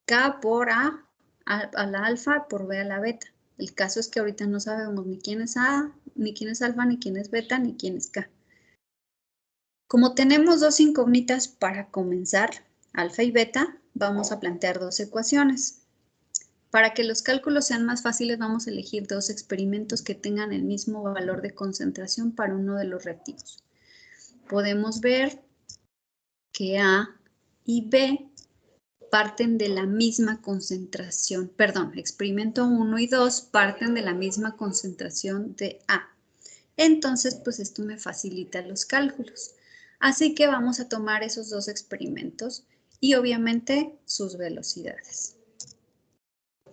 K por A a la alfa por B a la beta. El caso es que ahorita no sabemos ni quién es A, ni quién es alfa, ni quién es beta, ni quién es K. Como tenemos dos incógnitas para comenzar, alfa y beta, vamos a plantear dos ecuaciones. Para que los cálculos sean más fáciles, vamos a elegir dos experimentos que tengan el mismo valor de concentración para uno de los reactivos. Podemos ver que A y B parten de la misma concentración, perdón, experimento 1 y 2 parten de la misma concentración de A. Entonces, pues esto me facilita los cálculos. Así que vamos a tomar esos dos experimentos y obviamente sus velocidades.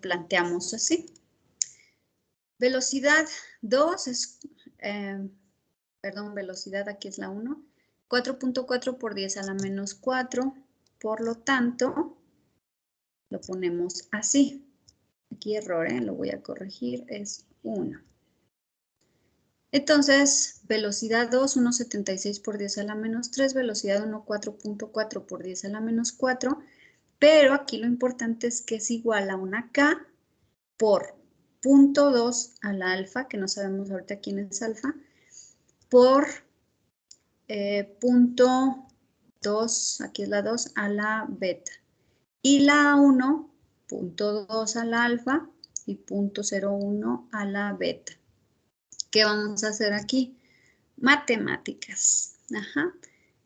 Planteamos así. Velocidad 2 es, velocidad aquí es la 1, 4.4 por 10 a la menos 4, por lo tanto, lo ponemos así. Aquí error, lo voy a corregir, es 1. Entonces, velocidad 2, 1.76 por 10 a la menos 3, velocidad 1, 4.4 por 10 a la menos 4, pero aquí lo importante es que es igual a una K por 0.2 a la alfa, que no sabemos ahorita quién es alfa, por 0.2, aquí es la 2, a la beta. Y la 1, 0.2 a la alfa y 0.01 a la beta. ¿Qué vamos a hacer aquí? Matemáticas. Ajá.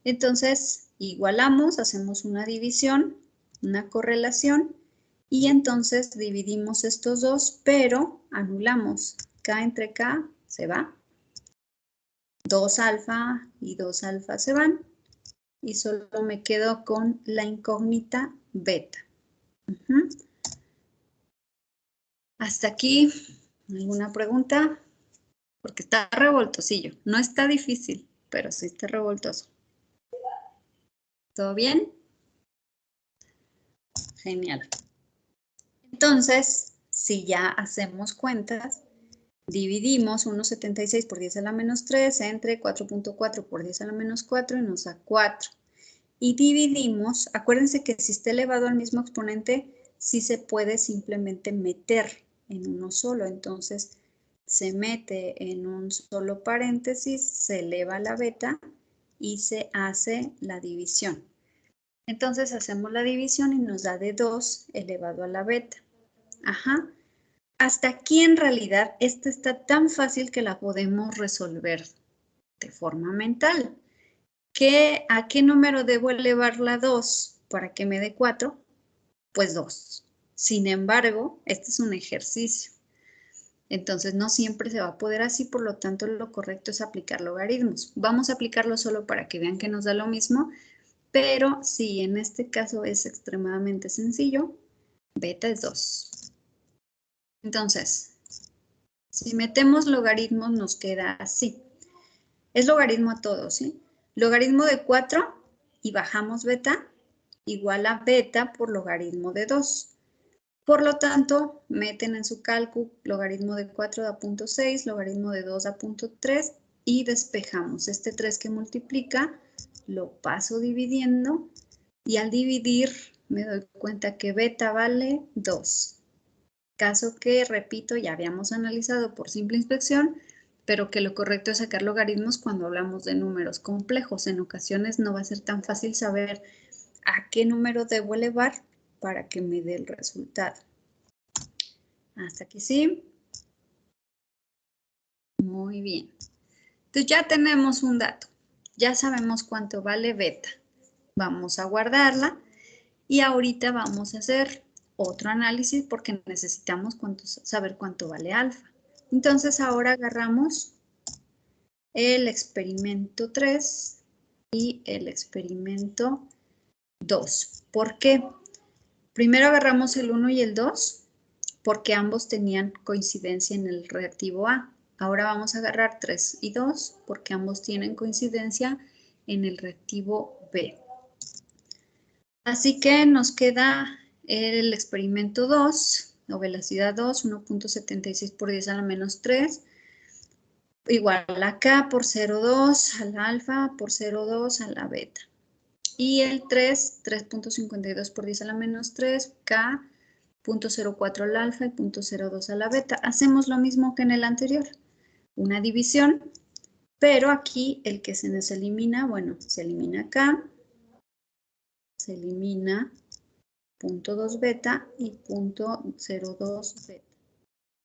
Entonces, igualamos, hacemos una división, una correlación, y entonces dividimos estos dos, pero anulamos. K entre K se va. 2 alfa y 2 alfa se van. Y solo me quedo con la incógnita beta. Hasta aquí, ¿alguna pregunta? Porque está revoltosillo. No está difícil, pero sí está revoltoso. ¿Todo bien? Genial. Entonces, si ya hacemos cuentas, dividimos 1.76 por 10 a la menos 3 entre 4.4 por 10 a la menos 4 y nos da 4. Y dividimos, acuérdense que si está elevado al mismo exponente, sí se puede simplemente meter en uno solo. Entonces, se mete en un solo paréntesis, se eleva la beta y se hace la división. Entonces hacemos la división y nos da de 2 elevado a la beta. Ajá. Hasta aquí en realidad esta está tan fácil que la podemos resolver de forma mental. ¿A qué número debo elevar la 2 para que me dé 4? Pues 2. Sin embargo, este es un ejercicio. Entonces no siempre se va a poder así, por lo tanto lo correcto es aplicar logaritmos. Vamos a aplicarlo solo para que vean que nos da lo mismo, pero sí, en este caso es extremadamente sencillo. Beta es 2. Entonces, si metemos logaritmos nos queda así. Es logaritmo a todo, ¿sí? Logaritmo de 4 y bajamos beta igual a beta por logaritmo de 2. Por lo tanto, meten en su cálculo logaritmo de 4 da 0.6, logaritmo de 2 da 0.3 y despejamos. Este 3 que multiplica lo paso dividiendo y al dividir me doy cuenta que beta vale 2. Caso que, repito, ya habíamos analizado por simple inspección, pero que lo correcto es sacar logaritmos cuando hablamos de números complejos. En ocasiones no va a ser tan fácil saber a qué número debo elevar para que me dé el resultado. Hasta aquí sí. Muy bien. Entonces ya tenemos un dato. Ya sabemos cuánto vale beta. Vamos a guardarla y ahorita vamos a hacer otro análisis porque necesitamos saber cuánto vale alfa. Entonces ahora agarramos el experimento 3 y el experimento 2. ¿Por qué? Primero agarramos el 1 y el 2 porque ambos tenían coincidencia en el reactivo A. Ahora vamos a agarrar 3 y 2 porque ambos tienen coincidencia en el reactivo B. Así que nos queda el experimento 2, o velocidad 2, 1.76 por 10 a la menos 3, igual a K por 0,2 al alfa por 0,2 a la beta. Y el 3, 3.52 por 10 a la menos 3, K, 0.04 al alfa y 0.02 a la beta. Hacemos lo mismo que en el anterior, una división, pero aquí el que se nos elimina, bueno, se elimina K, se elimina 0.2 beta y 0.02 beta.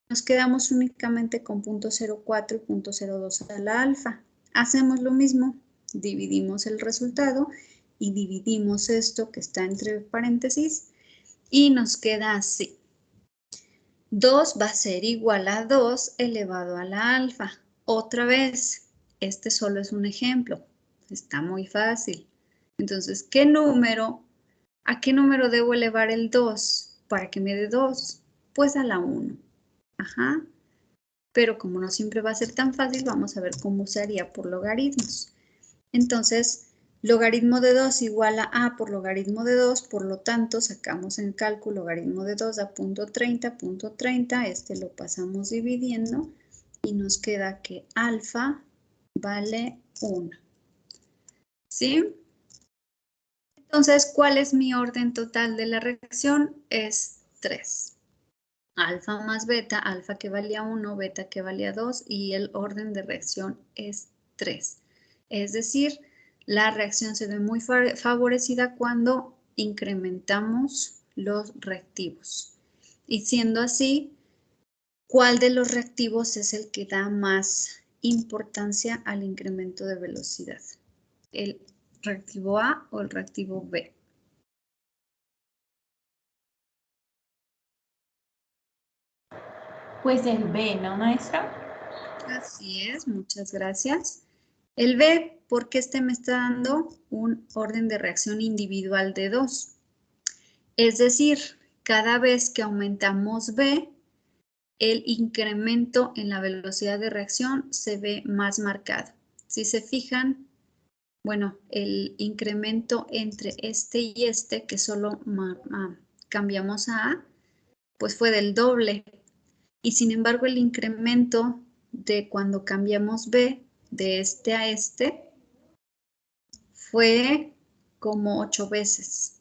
Nos quedamos únicamente con 0.04 y 0.02 a la alfa. Hacemos lo mismo, dividimos el resultado y dividimos esto que está entre paréntesis y nos queda así. 2 va a ser igual a 2 elevado a la alfa. Otra vez, este solo es un ejemplo. Está muy fácil. Entonces, ¿a qué número debo elevar el 2 para que me dé 2? Pues a la 1. Ajá. Pero como no siempre va a ser tan fácil, vamos a ver cómo se haría por logaritmos. Entonces, logaritmo de 2 igual a por logaritmo de 2, por lo tanto, sacamos en cálculo logaritmo de 2 da 0.30, este lo pasamos dividiendo y nos queda que alfa vale 1. ¿Sí? Entonces, ¿cuál es mi orden total de la reacción? Es 3. Alfa más beta, alfa que valía 1, beta que valía 2 y el orden de reacción es 3. Es decir, la reacción se ve muy favorecida cuando incrementamos los reactivos. Y siendo así, ¿cuál de los reactivos es el que da más importancia al incremento de velocidad? ¿El reactivo A o el reactivo B? Pues el B, ¿no, maestra? Así es, muchas gracias. El B, porque este me está dando un orden de reacción individual de 2. Es decir, cada vez que aumentamos B, el incremento en la velocidad de reacción se ve más marcado. Si se fijan, bueno, el incremento entre este y este, que solo cambiamos a A, pues fue del doble. Y sin embargo, el incremento de cuando cambiamos B de este a este fue como 8 veces.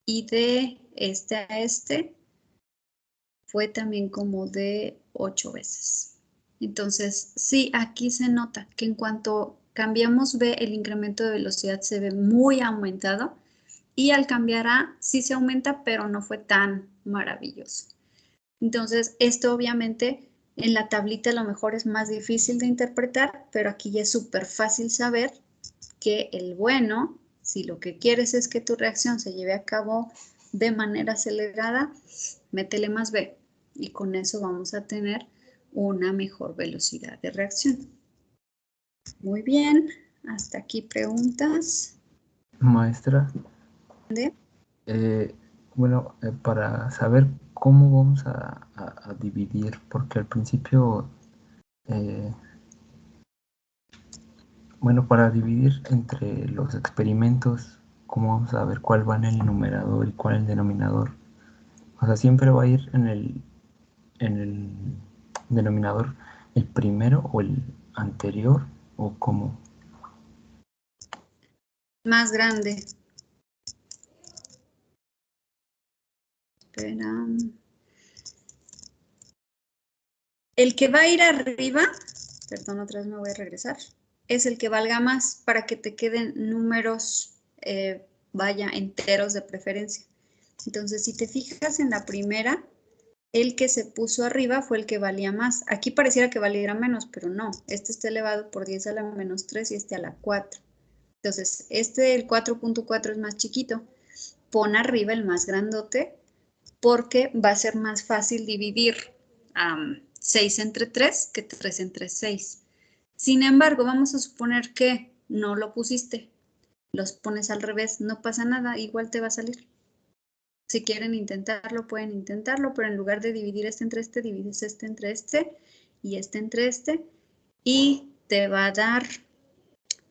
Y de este a este fue también como de 8 veces. Entonces, sí, aquí se nota que en cuanto cambiamos B, el incremento de velocidad se ve muy aumentado y al cambiar A sí se aumenta, pero no fue tan maravilloso. Entonces, esto obviamente en la tablita a lo mejor es más difícil de interpretar, pero aquí ya es súper fácil saber que el bueno, si lo que quieres es que tu reacción se lleve a cabo de manera acelerada, métele más B y con eso vamos a tener una mejor velocidad de reacción. Muy bien, hasta aquí preguntas. Maestra, ¿De? bueno, para saber cómo vamos a dividir, porque al principio, bueno, para dividir entre los experimentos, ¿cómo vamos a ver cuál va en el numerador y cuál en el denominador? O sea, siempre va a ir en el denominador el primero o el anterior, o cómo. Más grande. Espera. El que va a ir arriba, perdón, otra vez me voy a regresar, es el que valga más para que te queden números, vaya, enteros de preferencia. Entonces, si te fijas en la primera, el que se puso arriba fue el que valía más. Aquí pareciera que valiera menos, pero no. Este está elevado por 10 a la menos 3 y este a la 4. Entonces, el 4.4 es más chiquito. Pon arriba el más grandote porque va a ser más fácil dividir 6 entre 3 que 3 entre 6. Sin embargo, vamos a suponer que no lo pusiste. Los pones al revés, no pasa nada, igual te va a salir. Si quieren intentarlo, pueden intentarlo, pero en lugar de dividir este entre este, divides este entre este y este entre este y te va a dar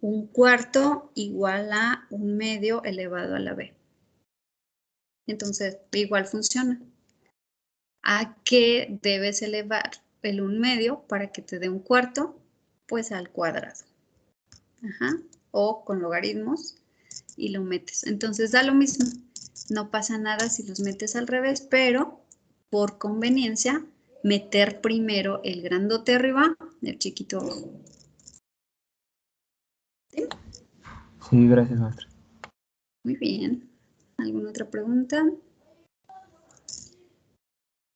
un cuarto igual a un medio elevado a la b. Entonces, igual funciona. ¿A qué debes elevar el 1/2 para que te dé un cuarto? Pues al cuadrado. Ajá. O con logaritmos y lo metes. Entonces da lo mismo. No pasa nada si los metes al revés, pero por conveniencia, meter primero el grandote arriba, el chiquito abajo. ¿Sí? Sí, gracias, maestra. Muy bien. ¿Alguna otra pregunta?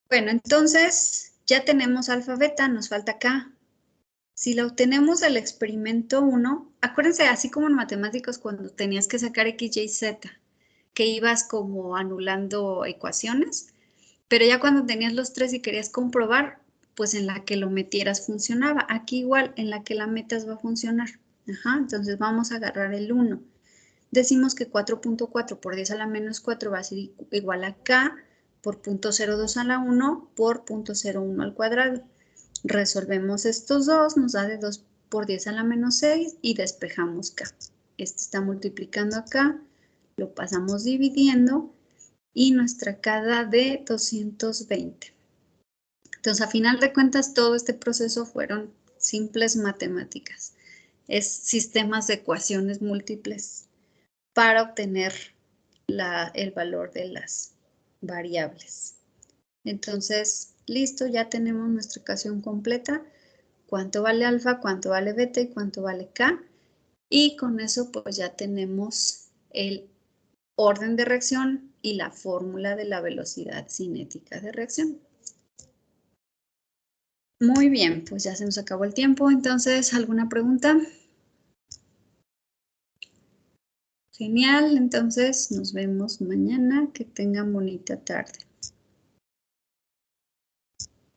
Bueno, entonces ya tenemos alfa, beta, nos falta K. Si lo obtenemos del experimento 1, acuérdense, así como en matemáticas cuando tenías que sacar X, Y, Z, que ibas como anulando ecuaciones, pero ya cuando tenías los tres y querías comprobar, pues en la que lo metieras funcionaba. Aquí igual, en la que la metas va a funcionar. Ajá, entonces vamos a agarrar el 1. Decimos que 4.4 por 10 a la menos 4 va a ser igual a K por 0.02 a la 1 por 0.01 al cuadrado. Resolvemos estos dos, nos da de 2 por 10 a la menos 6 y despejamos K. Este está multiplicando acá, lo pasamos dividiendo y nuestra K da de 220. Entonces, a final de cuentas, todo este proceso fueron simples matemáticas. Es sistemas de ecuaciones múltiples para obtener el valor de las variables. Entonces, listo, ya tenemos nuestra ecuación completa. Cuánto vale alfa, cuánto vale beta y cuánto vale K. Y con eso pues ya tenemos el orden de reacción y la fórmula de la velocidad cinética de reacción. Muy bien, pues ya se nos acabó el tiempo. Entonces, ¿alguna pregunta? Genial, entonces nos vemos mañana. Que tengan bonita tarde.